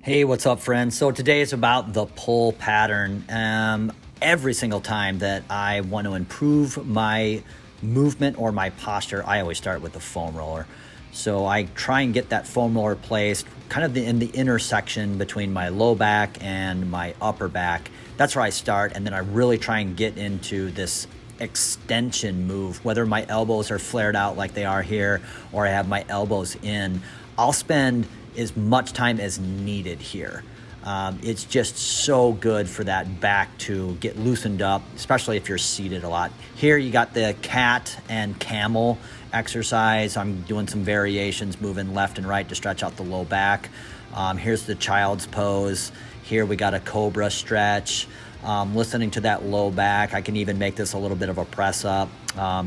Hey, what's up, friends? So today is about the pull pattern. Every single time that I want to improve my movement or my posture, I always start with the foam roller. So I try and get that foam roller placed kind of in the intersection between my low back and my upper back. That's where I start, and then I really try and get into this extension move, whether my elbows are flared out like they are here or I have my elbows in. I'll spend as much time as needed here. It's just so good for that back to get loosened up, especially if you're seated a lot. Here you got the cat and camel exercise. I'm doing some variations, moving left and right to stretch out the low back. Here's the child's pose. Here we got a cobra stretch. Listening to that low back. I can even make this a little bit of a press up.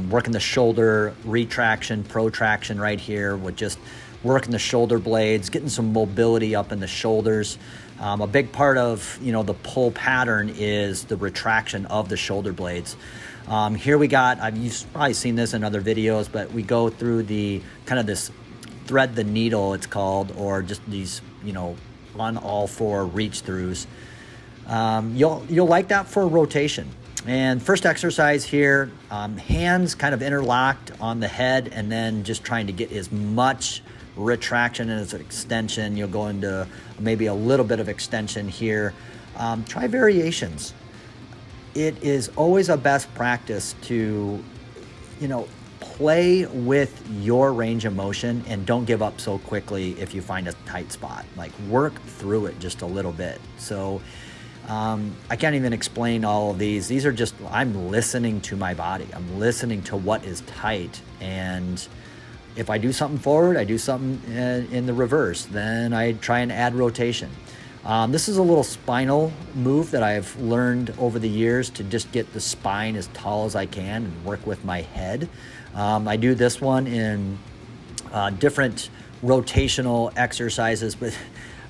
Working the shoulder retraction, protraction right here with just working the shoulder blades, getting some mobility up in the shoulders. A big part of the pull pattern is the retraction of the shoulder blades. Here we got, you've probably seen this in other videos, but we go through the kind of this thread the needle, it's called, or just these on all four reach throughs. You'll like that for rotation. And first exercise here, hands kind of interlocked on the head, and then just trying to get as much retraction as extension. You'll go into maybe a little bit of extension here. Try variations. It is always a best practice to, play with your range of motion and don't give up so quickly if you find a tight spot. Like, work through it just a little bit. So I can't even explain all of these. These are just, I'm listening to my body. I'm listening to what is tight, and if I do something forward, I do something in the reverse. Then I try and add rotation. This is a little spinal move that I've learned over the years to just get the spine as tall as I can and work with my head. I do this one in different rotational exercises, but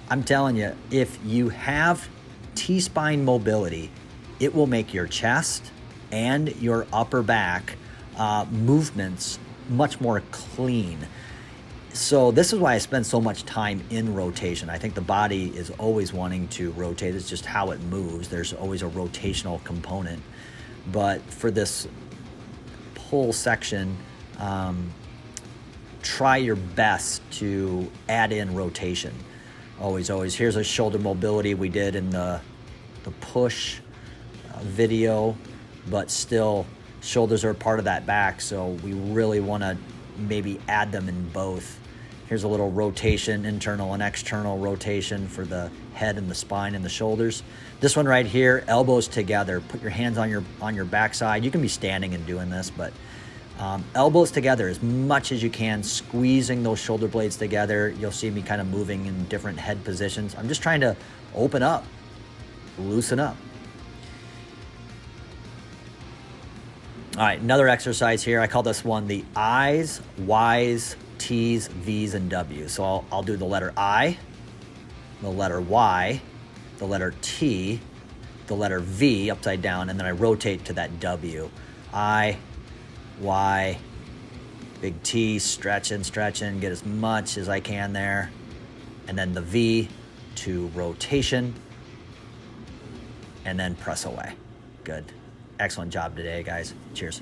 I'm telling you, if you have T-spine mobility, it will make your chest and your upper back movements much more clean. So this is why I spend so much time in rotation. I think the body is always wanting to rotate. It's just how it moves. There's always a rotational component. But for this pull section, try your best to add in rotation. Always. Here's a shoulder mobility we did in the push video, but still shoulders are part of that back, so we really want to maybe add them in both. Here's a little rotation, internal and external rotation for the head and the spine and the shoulders. This one right here, elbows together. Put your hands on your backside. You can be standing and doing this, but elbows together as much as you can, squeezing those shoulder blades together. You'll see me kind of moving in different head positions. I'm just trying to open up, loosen up. All right, another exercise here. I call this one the I's, Y's, T's, V's, and W's. So I'll do the letter I, the letter Y, the letter T, the letter V upside down, and then I rotate to that W. I, Y, big T, stretching, get as much as I can there. And then the V to rotation, and then press away. Good. Excellent job today, guys. Cheers.